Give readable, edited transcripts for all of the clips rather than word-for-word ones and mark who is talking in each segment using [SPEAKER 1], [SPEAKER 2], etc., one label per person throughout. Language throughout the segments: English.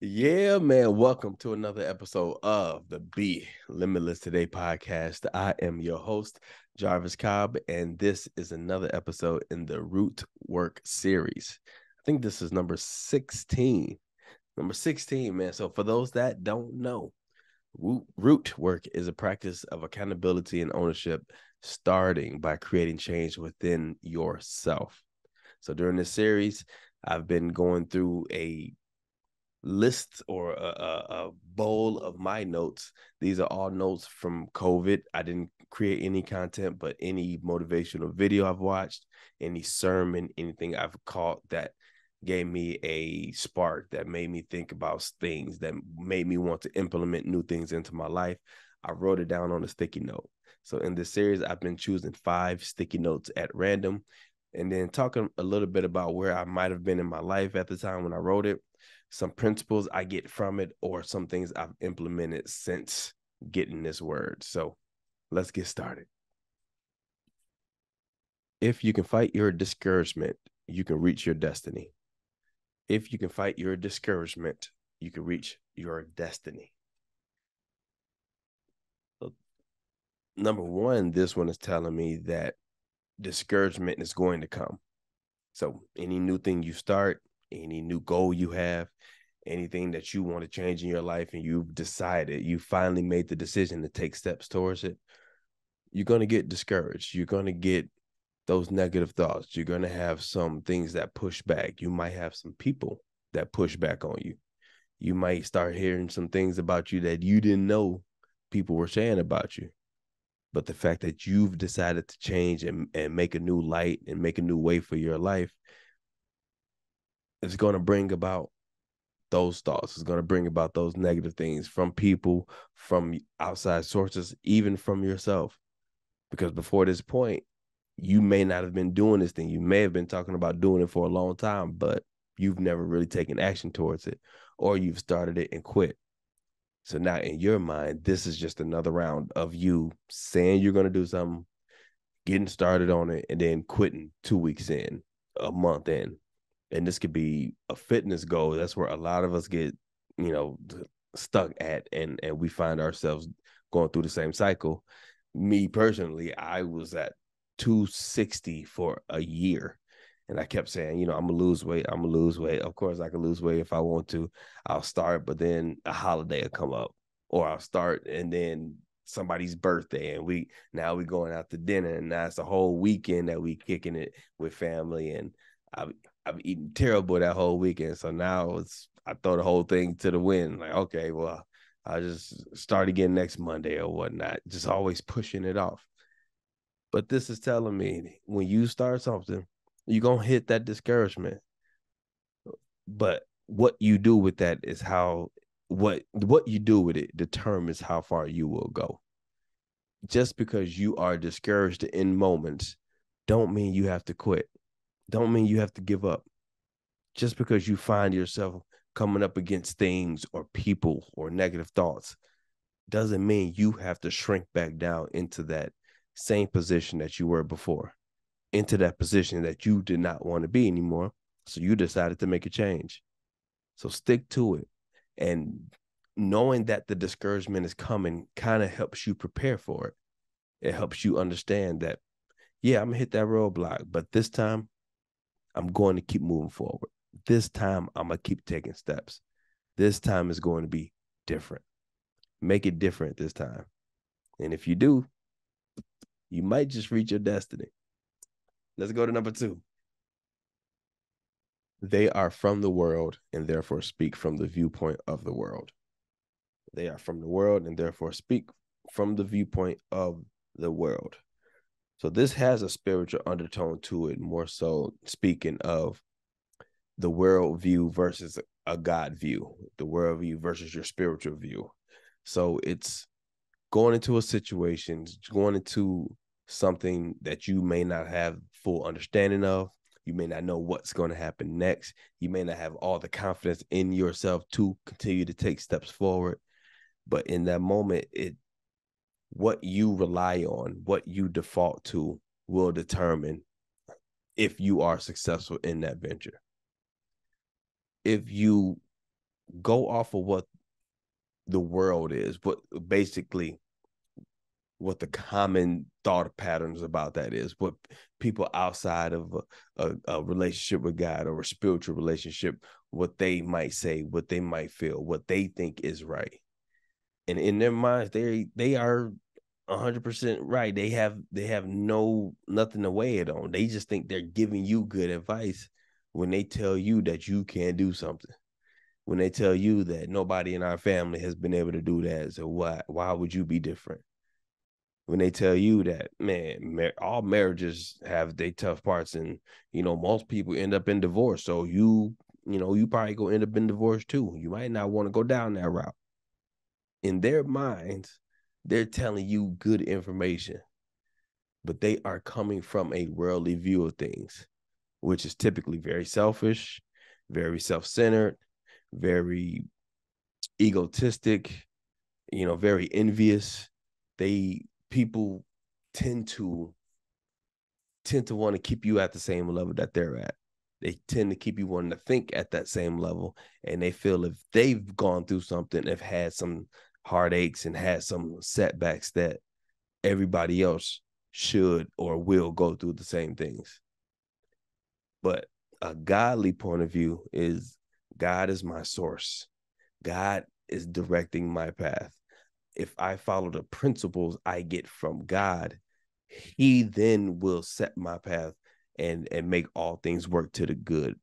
[SPEAKER 1] Yeah, man. Welcome to another episode of the Be Limitless Today podcast. I am your host, Jarvis Cobb, and this is another episode in the Root Work series. I think this is number 16. Number 16, man. So, for those that don't know, root work is a practice of accountability and ownership, starting by creating change within yourself. So, during this series, I've been going through a list or a bowl of my notes. These are all notes from COVID. I didn't create any content, but any motivational video I've watched, any sermon, anything I've caught that gave me a spark, that made me think about things, that made me want to implement new things into my life. I wrote it down on a sticky note. So in this series, I've been choosing 5 sticky notes at random and then talking a little bit about where I might have been in my life at the time when I wrote it, some principles I get from it, or some things I've implemented since getting this word. So let's get started. If you can fight your discouragement, you can reach your destiny. If you can fight your discouragement, you can reach your destiny. So, number one, this one is telling me that discouragement is going to come. So any new thing you start, any new goal you have, anything that you want to change in your life and you've decided, you finally made the decision to take steps towards it, you're going to get discouraged. You're going to get those negative thoughts. You're going to have some things that push back. You might have some people that push back on you. You might start hearing some things about you that you didn't know people were saying about you. But the fact that you've decided to change and make a new light and make a new way for your life is going to bring about those thoughts. It's going to bring about those negative things from people, from outside sources, even from yourself. Because before this point, you may not have been doing this thing. You may have been talking about doing it for a long time, but you've never really taken action towards it, or you've started it and quit. So now in your mind, this is just another round of you saying you're going to do something, getting started on it, and then quitting 2 weeks in, a month in. And this could be a fitness goal. That's where a lot of us get, you know, stuck at, and we find ourselves going through the same cycle. Me personally, I was at 260 for a year. And I kept saying, I'm gonna lose weight. I'm gonna lose weight. Of course, I can lose weight if I want to. I'll start, but then a holiday will come up, or I'll start and then somebody's birthday, and we going out to dinner, and now it's a whole weekend that we kicking it with family, and I've eaten terrible that whole weekend. So now I throw the whole thing to the wind. Like, okay, well, I'll just start again next Monday or whatnot. Just always pushing it off. But this is telling me when you start something, you're gonna hit that discouragement. But what you do with that is how what you do with it determines how far you will go. Just because you are discouraged in moments, don't mean you have to quit. Don't mean you have to give up. Just because you find yourself coming up against things or people or negative thoughts doesn't mean you have to shrink back down into that same position that you were before, into that position that you did not want to be anymore. So you decided to make a change. So stick to it. And knowing that the discouragement is coming kind of helps you prepare for it. It helps you understand that, yeah, I'm going to hit that roadblock, but this time I'm going to keep moving forward. This time I'm going to keep taking steps. This time is going to be different. Make it different this time. And if you do, you might just reach your destiny. Let's go to number 2. They are from the world and therefore speak from the viewpoint of the world. They are from the world and therefore speak from the viewpoint of the world. So this has a spiritual undertone to it, more so speaking of the world view versus a God view, the world view versus your spiritual view. So it's going into a situation, going into something that you may not have full understanding of. You may not know what's going to happen next. You may not have all the confidence in yourself to continue to take steps forward. But in that moment, what you rely on, what you default to will determine if you are successful in that venture. If you go off of what the world is, but basically what the common thought patterns about that is, what people outside of a relationship with God or a spiritual relationship, what they might say, what they might feel, what they think is right. And in their minds, they are 100% right. They have nothing to weigh it on. They just think they're giving you good advice when they tell you that you can't do something. When they tell you that nobody in our family has been able to do that, so why would you be different? When they tell you that, man, all marriages have their tough parts, and most people end up in divorce. So you probably gonna end up in divorce too. You might not want to go down that route. In their minds, they're telling you good information, but they are coming from a worldly view of things, which is typically very selfish, very self-centered, very egotistic, very envious. They people tend to want to keep you at the same level that they're at. They tend to keep you wanting to think at that same level, and they feel if they've gone through something, they've had some heartaches and had some setbacks, that everybody else should or will go through the same things. But a godly point of view is God is my source. God is directing my path. If I follow the principles I get from God, he then will set my path and make all things work to the good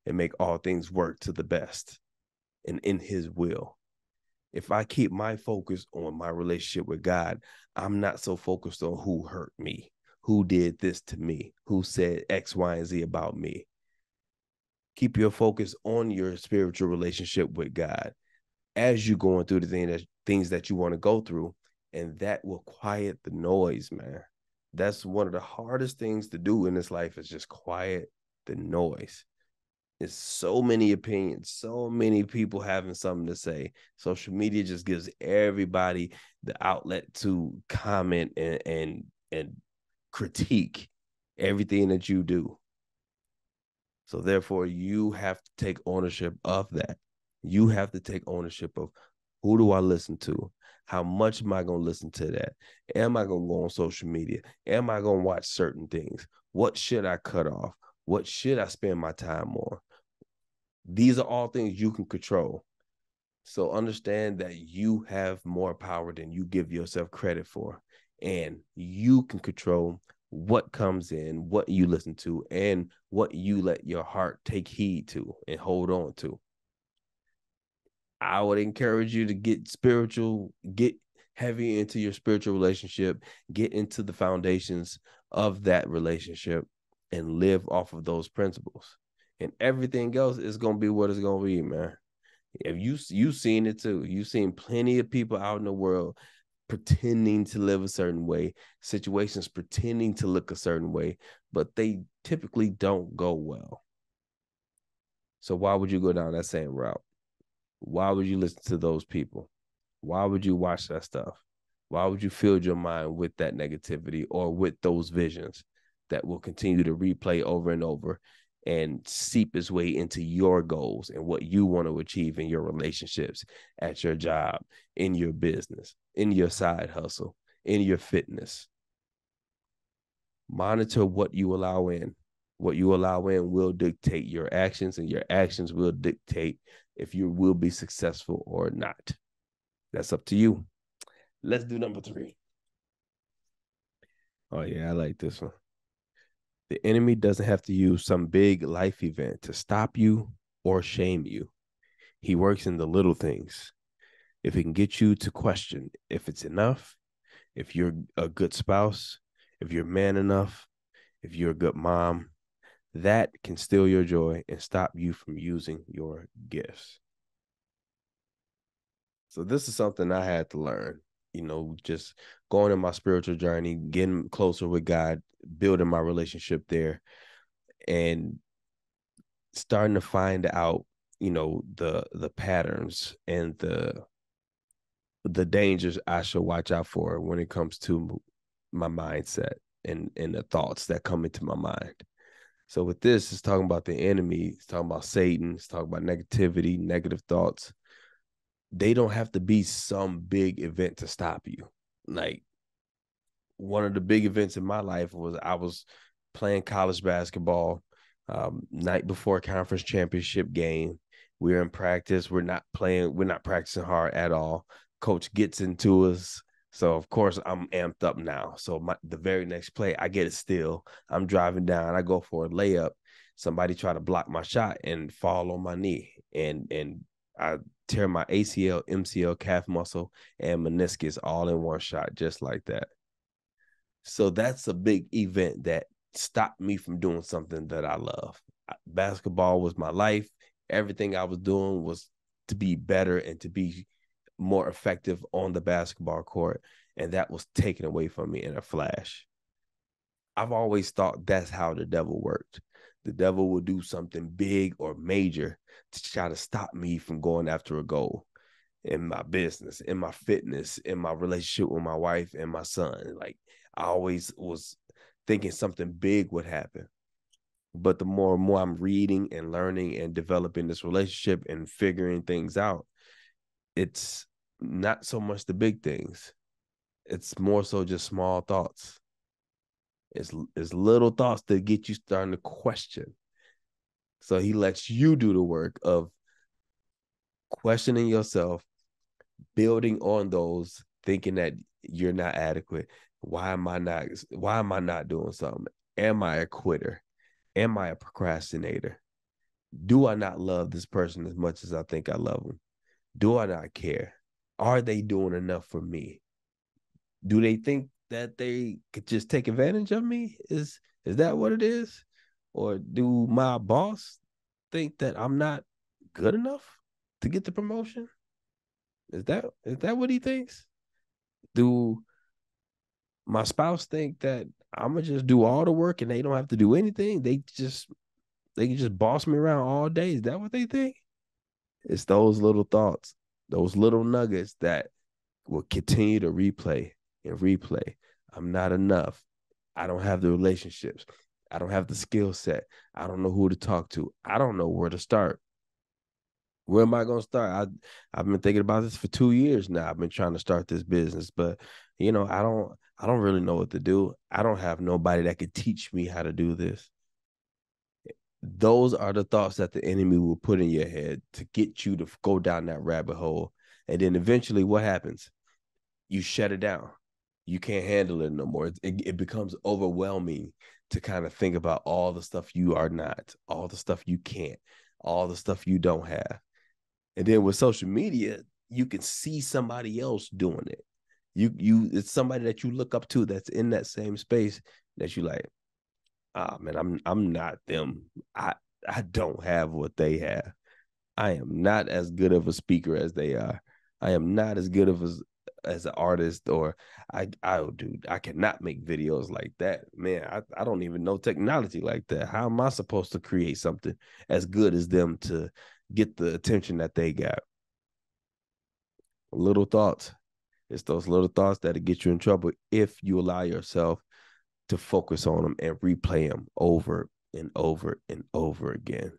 [SPEAKER 1] and make all things work to the best and in his will. If I keep my focus on my relationship with God, I'm not so focused on who hurt me, who did this to me, who said X, Y, and Z about me. Keep your focus on your spiritual relationship with God as you're going through the things that you want to go through, and that will quiet the noise, man. That's one of the hardest things to do in this life, is just quiet the noise. There's so many opinions, so many people having something to say. Social media just gives everybody the outlet to comment and critique everything that you do. So therefore, you have to take ownership of that. You have to take ownership of, who do I listen to? How much am I going to listen to that? Am I going to go on social media? Am I going to watch certain things? What should I cut off? What should I spend my time on? These are all things you can control. So understand that you have more power than you give yourself credit for. And you can control what comes in, what you listen to, and what you let your heart take heed to and hold on to. I would encourage you to get spiritual, get heavy into your spiritual relationship, get into the foundations of that relationship, and live off of those principles. And everything else is going to be what it's going to be, man. If you've seen it too. You've seen plenty of people out in the world pretending to live a certain way, situations pretending to look a certain way, but they typically don't go well. So why would you go down that same route? Why would you listen to those people? Why would you watch that stuff? Why would you fill your mind with that negativity or with those visions that will continue to replay over and over and seep its way into your goals and what you want to achieve in your relationships, at your job, in your business, in your side hustle, in your fitness? Monitor what you allow in. What you allow in will dictate your actions, and your actions will dictate if you will be successful or not. That's up to you. Let's do number 3. Oh, yeah, I like this one. The enemy doesn't have to use some big life event to stop you or shame you. He works in the little things. If he can get you to question if it's enough, if you're a good spouse, if you're man enough, if you're a good mom, that can steal your joy and stop you from using your gifts. So this is something I had to learn, just going in my spiritual journey, getting closer with God, building my relationship there, and starting to find out, the patterns and the dangers I should watch out for when it comes to my mindset and the thoughts that come into my mind. So with this, it's talking about the enemy, it's talking about Satan, it's talking about negativity, negative thoughts. They don't have to be some big event to stop you. Like, one of the big events in my life was I was playing college basketball, night before conference championship game. We're in practice. We're not playing. We're not practicing hard at all. Coach gets into us. So of course I'm amped up now. So the very next play, I get it still. I'm driving down. I go for a layup. Somebody try to block my shot and fall on my knee, and I tear my ACL, MCL, calf muscle, and meniscus all in one shot, just like that. So that's a big event that stopped me from doing something that I love. Basketball was my life. Everything I was doing was to be better and to be more effective on the basketball court. And that was taken away from me in a flash. I've always thought that's how the devil worked. The devil will do something big or major to try to stop me from going after a goal in my business, in my fitness, in my relationship with my wife and my son. Like, I always was thinking something big would happen. But the more and more I'm reading and learning and developing this relationship and figuring things out, it's not so much the big things. It's more so just small thoughts. It's little thoughts that get you starting to question. So he lets you do the work of questioning yourself, building on those, thinking that you're not adequate. Why am I not doing something? Am I a quitter? Am I a procrastinator? Do I not love this person as much as I think I love them? Do I not care? Are they doing enough for me? Do they think that they could just take advantage of me? Is that what it is? Or do my boss think that I'm not good enough to get the promotion? Is that what he thinks? Do my spouse think that I'm gonna just do all the work and they don't have to do anything? They can just boss me around all day. Is that what they think? It's those little thoughts, those little nuggets that will continue to replay and replay. I'm not enough. I don't have the relationships. I don't have the skill set. I don't know who to talk to. I don't know where to start. Where am I going to start? I've been thinking about this for 2 years now. I've been trying to start this business, but I don't really know what to do. I don't have nobody that could teach me how to do this. Those are the thoughts that the enemy will put in your head to get you to go down that rabbit hole. And then eventually what happens? You shut it down. You can't handle it no more. It becomes overwhelming to kind of think about all the stuff you are not, all the stuff you can't, all the stuff you don't have. And then with social media, you can see somebody else doing it. It's somebody that you look up to that's in that same space that you like, ah, man, I'm not them. I don't have what they have. I am not as good of a speaker as they are. I am not as good of as an artist, or I cannot make videos like that. Man, I don't even know technology like that. How am I supposed to create something as good as them to get the attention that they got? Little thoughts. It's those little thoughts that'll get you in trouble if you allow yourself to focus on them and replay them over and over and over again.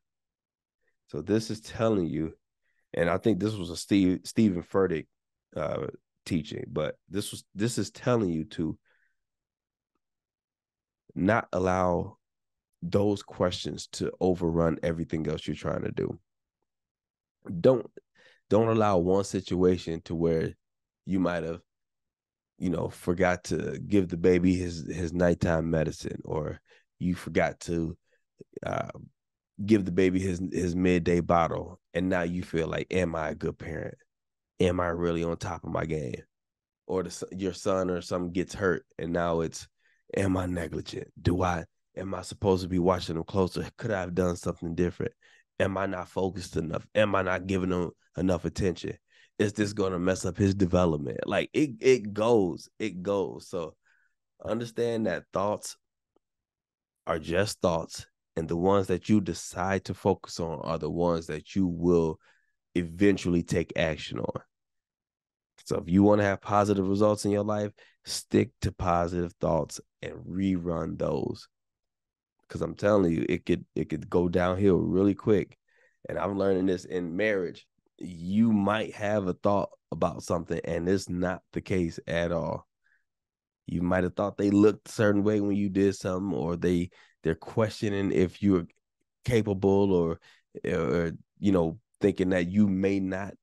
[SPEAKER 1] So this is telling you, and I think this was a Stephen Furtick teaching, but this is telling you to not allow those questions to overrun everything else you're trying to do. Don't allow one situation to where you might have, forgot to give the baby his nighttime medicine, or you forgot to uh, give the baby his midday bottle, and now you feel like, am I a good parent? Am I really on top of my game? Or your son or something gets hurt, and now it's, am I negligent? Am I supposed to be watching them closer? Could I have done something different? Am I not focused enough? Am I not giving them enough attention? Is this going to mess up his development? Like, it goes. So understand that thoughts are just thoughts, and the ones that you decide to focus on are the ones that you will eventually take action on. So if you want to have positive results in your life, stick to positive thoughts and rerun those. because I'm telling you, it could go downhill really quick. And I'm learning this in marriage. You might have a thought about something, and it's not the case at all. You might have thought they looked a certain way when you did something, or they're questioning if you're capable, or thinking that you may not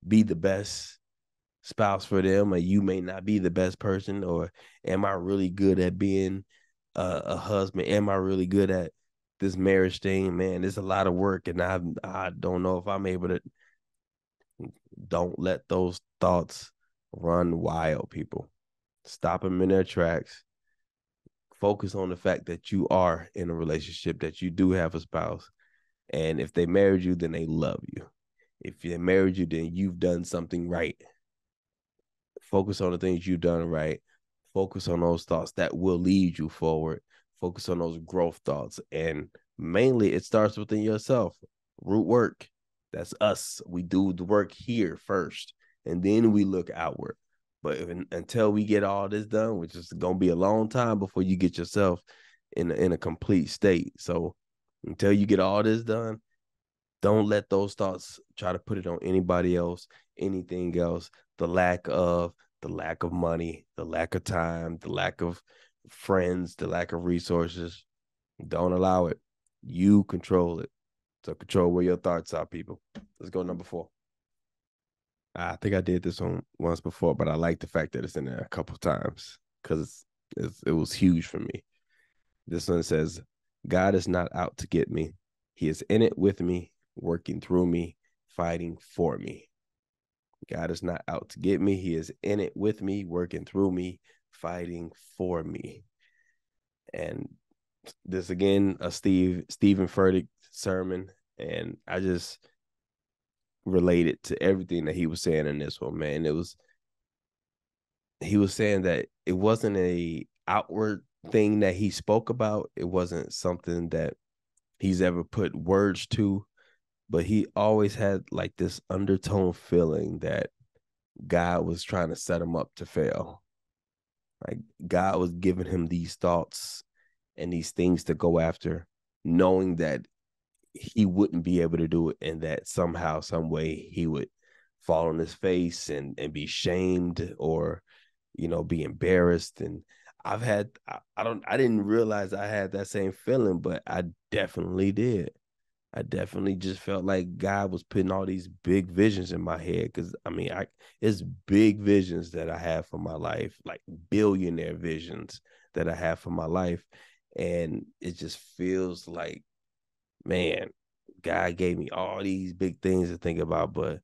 [SPEAKER 1] be the best spouse for them, or you may not be the best person, or am I really good at being a husband? Am I really good at this marriage thing? Man, it's a lot of work, and I don't know if I'm able to. Don't let those thoughts run wild, people. Stop them in their tracks. Focus on the fact that you are in a relationship, that you do have a spouse, and if they married you, then they love you. If they married you, then you've done something right. Focus on the things you've done right. Focus on those thoughts that will lead you forward. Focus on those growth thoughts. And mainly it starts within yourself. Root work. That's us. We do the work here first, and then we look outward. But until we get all this done, which is going to be a long time before you get yourself in a complete state. So until you get all this done, don't let those thoughts try to put it on anybody else, anything else. The lack of money, the lack of time, the lack of friends, the lack of resources. Don't allow it. You control it. So control where your thoughts are, people. Let's go number 4. I think I did this one once before, but I like the fact that it's in there a couple times because it was huge for me. This one says, God is not out to get me. He is in it with me, working through me, fighting for me. God is not out to get me. He is in it with me, working through me, fighting for me. And this again, a Stephen Furtick sermon, and I just related to everything that he was saying in this one, man. He was saying that it wasn't a outward thing that he spoke about. It wasn't something that he's ever put words to, but he always had like this undertone feeling that God was trying to set him up to fail. Like God was giving him these thoughts and these things to go after, knowing that he wouldn't be able to do it, and that somehow, some way he would fall on his face and be shamed, or, be embarrassed. And I didn't realize I had that same feeling, but I definitely did. I definitely just felt like God was putting all these big visions in my head. Cause it's big visions that I have for my life, like billionaire visions that I have for my life. And it just feels like, man, God gave me all these big things to think about, but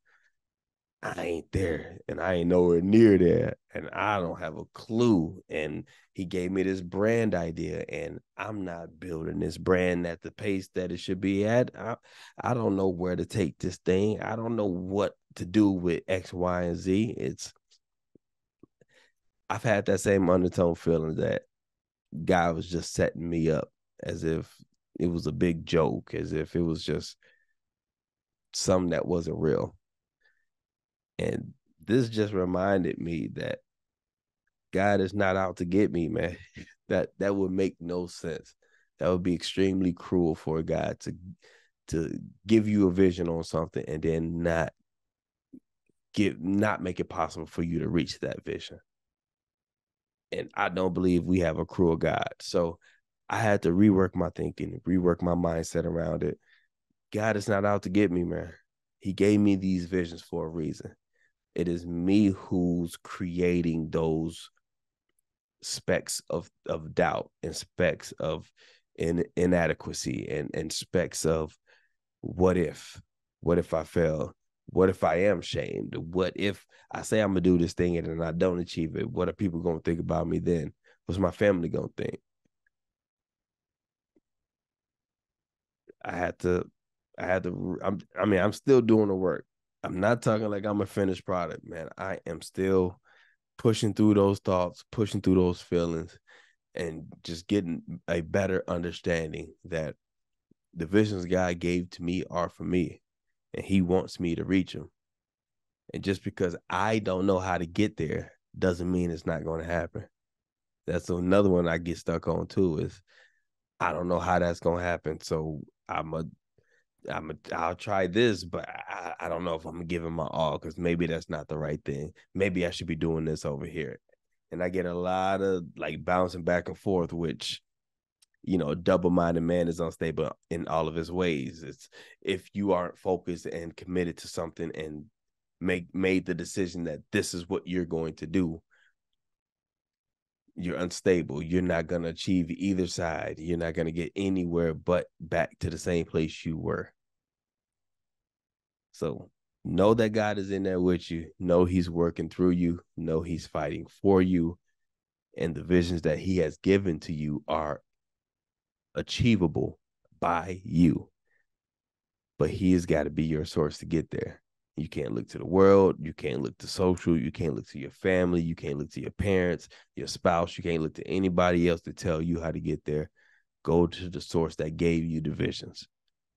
[SPEAKER 1] I ain't there, and I ain't nowhere near there, and I don't have a clue. And he gave me this brand idea, and I'm not building this brand at the pace that it should be at. I don't know where to take this thing. I don't know what to do with X, Y, and Z. I've had that same undertone feeling that God was just setting me up, as if it was a big joke, as if it was just something that wasn't real. And this just reminded me that God is not out to get me, man. That would make no sense. That would be extremely cruel for God to give you a vision on something and then not make it possible for you to reach that vision. And I don't believe we have a cruel God. So I had to rework my thinking, rework my mindset around it. God is not out to get me, man. He gave me these visions for a reason. It is me who's creating those specks of doubt, and specks of inadequacy, and specks of what if I fail, what if I am shamed, what if I say I'm gonna do this thing and then I don't achieve it, what are people gonna think about me then, what's my family gonna think? I'm still doing the work. I'm not talking like I'm a finished product, man. I am still pushing through those thoughts, pushing through those feelings, and just getting a better understanding that the visions God gave to me are for me, and he wants me to reach them. And just because I don't know how to get there doesn't mean it's not going to happen. That's another one I get stuck on too, is I don't know how that's gonna happen. So I'll try this, but I don't know if I'm gonna give it my all because maybe that's not the right thing. Maybe I should be doing this over here. And I get a lot of like bouncing back and forth, which, a double-minded man is unstable in all of his ways. It's if you aren't focused and committed to something and made the decision that this is what you're going to do, you're unstable. You're not going to achieve either side. You're not going to get anywhere but back to the same place you were. So know that God is in there with you. Know he's working through you. Know he's fighting for you. And the visions that he has given to you are achievable by you. But he has got to be your source to get there. You can't look to the world. You can't look to social. You can't look to your family. You can't look to your parents, your spouse. You can't look to anybody else to tell you how to get there. Go to the source that gave you the visions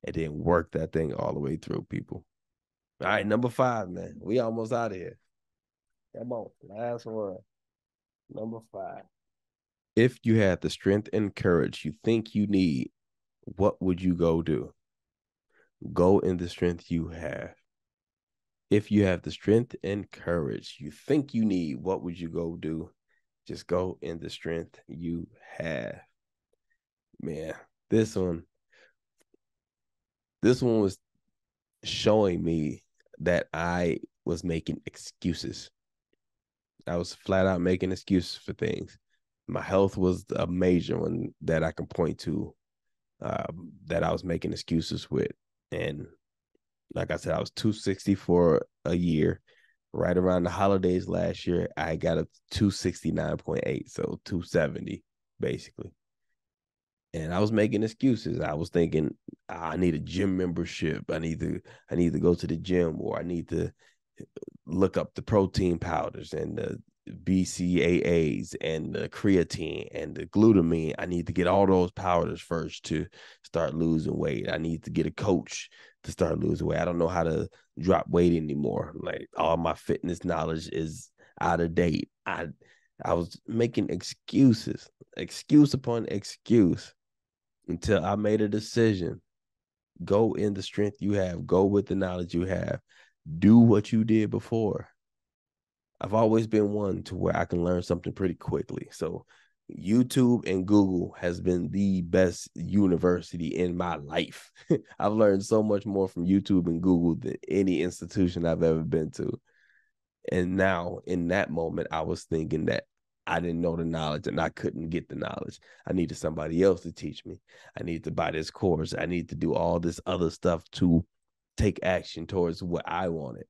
[SPEAKER 1] and then work that thing all the way through, people. All right, number 5, man. We almost out of here. Come on, last one. Number 5. If you had the strength and courage you think you need, what would you go do? Go in the strength you have. If you have the strength and courage you think you need, what would you go do? Just go in the strength you have. Man, this one was showing me that I was making excuses. I was flat out making excuses for things. My health was a major one that I can point to, that I was making excuses with. And like I said, I was 260 for a year. Right around the holidays last year, I got a 269.8, so 270 basically. And I was making excuses. I was thinking, I need a gym membership. I need to go to the gym, or I need to look up the protein powders and the BCAAs and the creatine and the glutamine. I need to get all those powders first to start losing weight. I need to get a coach to start losing weight. I don't know how to drop weight anymore. Like, all my fitness knowledge is out of date. I was making excuses, excuse upon excuse, until I made a decision. Go in the strength you have. Go with the knowledge you have. Do what you did before. I've always been one to where I can learn something pretty quickly. So YouTube and Google has been the best university in my life. I've learned so much more from YouTube and Google than any institution I've ever been to. And now in that moment, I was thinking that I didn't know the knowledge and I couldn't get the knowledge. I needed somebody else to teach me. I need to buy this course. I need to do all this other stuff to take action towards what I wanted.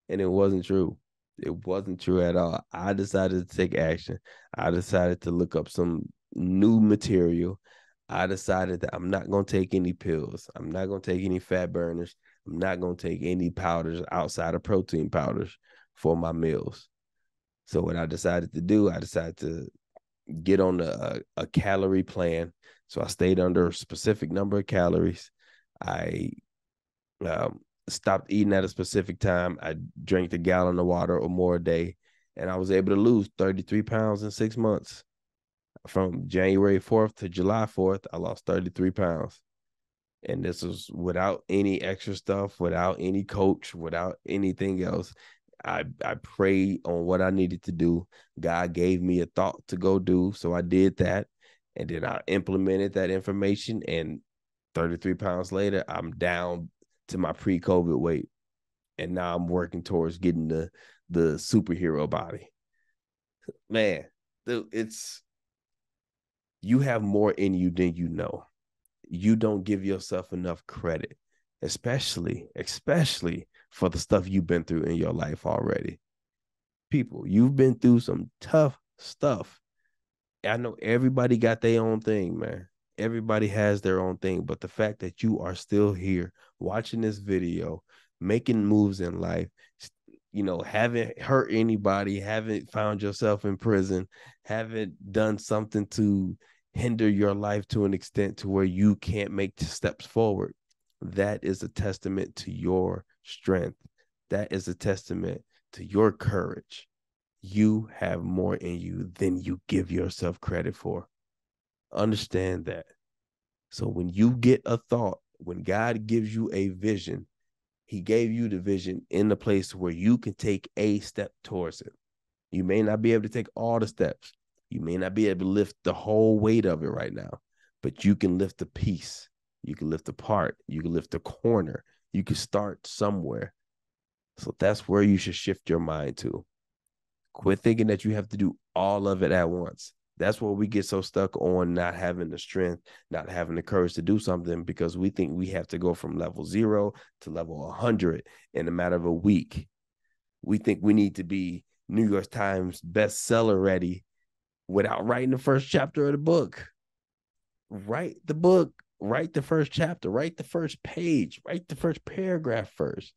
[SPEAKER 1] And it wasn't true. It wasn't true at all. I decided to take action. I decided to look up some new material. I decided that I'm not going to take any pills. I'm not going to take any fat burners. I'm not going to take any powders outside of protein powders for my meals. So what I decided to do, I decided to get on a calorie plan. So I stayed under a specific number of calories. I stopped eating at a specific time. I drank a gallon of water or more a day, and I was able to lose 33 pounds in 6 months. From January 4th to July 4th, I lost 33 pounds. And this was without any extra stuff, without any coach, without anything else. I prayed on what I needed to do. God gave me a thought to go do, so I did that. And then I implemented that information, and 33 pounds later, I'm down to my pre-COVID weight. And now I'm working towards getting the superhero body. Man, you have more in you than you know. You don't give yourself enough credit, especially for the stuff you've been through in your life already. People, you've been through some tough stuff. I know everybody got their own thing, man. Everybody has their own thing, but the fact that you are still here watching this video, making moves in life, haven't hurt anybody, haven't found yourself in prison, haven't done something to hinder your life to an extent to where you can't make steps forward. That is a testament to your strength. That is a testament to your courage. You have more in you than you give yourself credit for. Understand that. So when you get a thought, when God gives you a vision, he gave you the vision in the place where you can take a step towards it. You may not be able to take all the steps. You may not be able to lift the whole weight of it right now, but you can lift a piece. You can lift a part. You can lift a corner. You can start somewhere. So that's where you should shift your mind to. Quit thinking that you have to do all of it at once. That's where we get so stuck on not having the strength, not having the courage to do something, because we think we have to go from level 0 to level 100 in a matter of a week. We think we need to be New York Times bestseller ready without writing the first chapter of the book. Write the book, write the first chapter, write the first page, write the first paragraph first.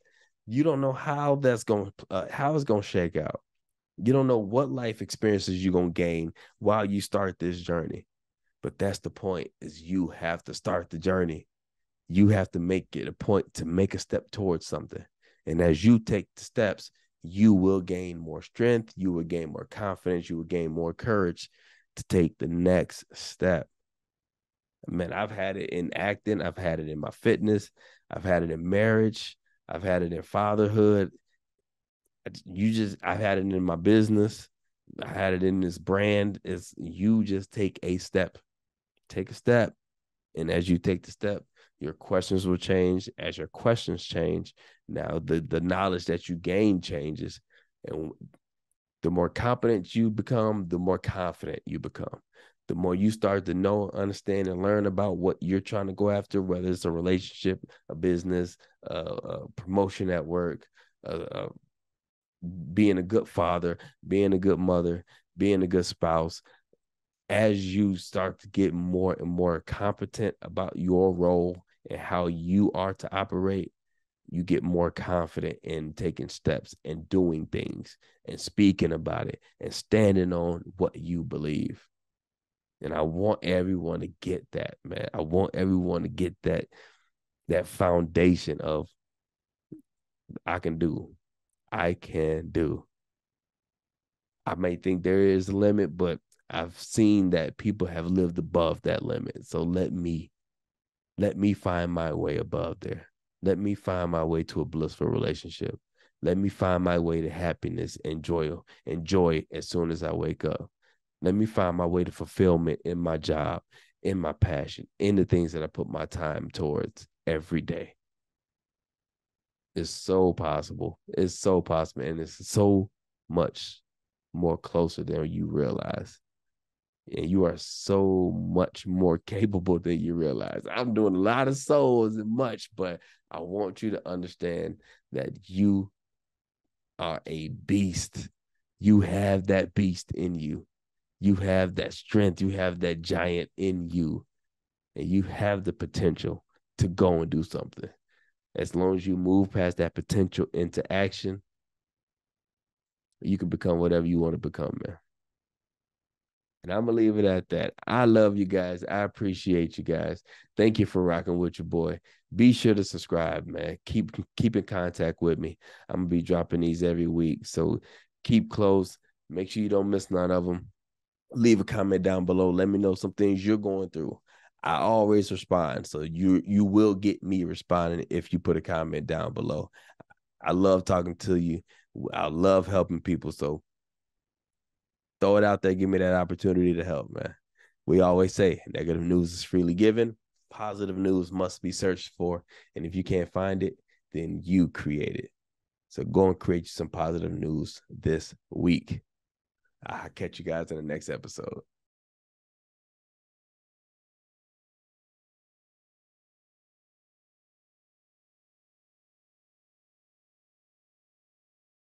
[SPEAKER 1] You don't know how that's going how it's going to shake out. You don't know what life experiences you're going to gain while you start this journey. But that's the point, is you have to start the journey. You have to make it a point to make a step towards something. And as you take the steps, you will gain more strength. You will gain more confidence. You will gain more courage to take the next step. Man, I've had it in acting. I've had it in my fitness. I've had it in marriage. I've had it in fatherhood. I've had it in my business. I had it in this brand. Is you just take a step. Take a step. And as you take the step, your questions will change. As your questions change, now the knowledge that you gain changes. And the more competent you become, the more confident you become. The more you start to know, understand, and learn about what you're trying to go after, whether it's a relationship, a business, a promotion at work, being a good father, being a good mother, being a good spouse. As you start to get more and more competent about your role and how you are to operate, you get more confident in taking steps and doing things and speaking about it and standing on what you believe. And I want everyone to get that, man. I want everyone to get that foundation of I can do. I can do. I may think there is a limit, but I've seen that people have lived above that limit. So let me find my way above there. Let me find my way to a blissful relationship. Let me find my way to happiness and joy as soon as I wake up. Let me find my way to fulfillment in my job, in my passion, in the things that I put my time towards every day. It's so possible. It's so possible. And it's so much more closer than you realize. And you are so much more capable than you realize. I'm doing a lot of souls and much, but I want you to understand that you are a beast. You have that beast in you. You have that strength. You have that giant in you. And you have the potential to go and do something. As long as you move past that potential into action, you can become whatever you want to become, man. And I'm going to leave it at that. I love you guys. I appreciate you guys. Thank you for rocking with your boy. Be sure to subscribe, man. Keep in contact with me. I'm going to be dropping these every week. So keep close. Make sure you don't miss none of them. Leave a comment down below. Let me know some things you're going through. I always respond. So you will get me responding if you put a comment down below. I love talking to you. I love helping people. So throw it out there. Give me that opportunity to help, man. We always say negative news is freely given. Positive news must be searched for. And if you can't find it, then you create it. So go and create some positive news this week. I'll catch you guys in the next episode.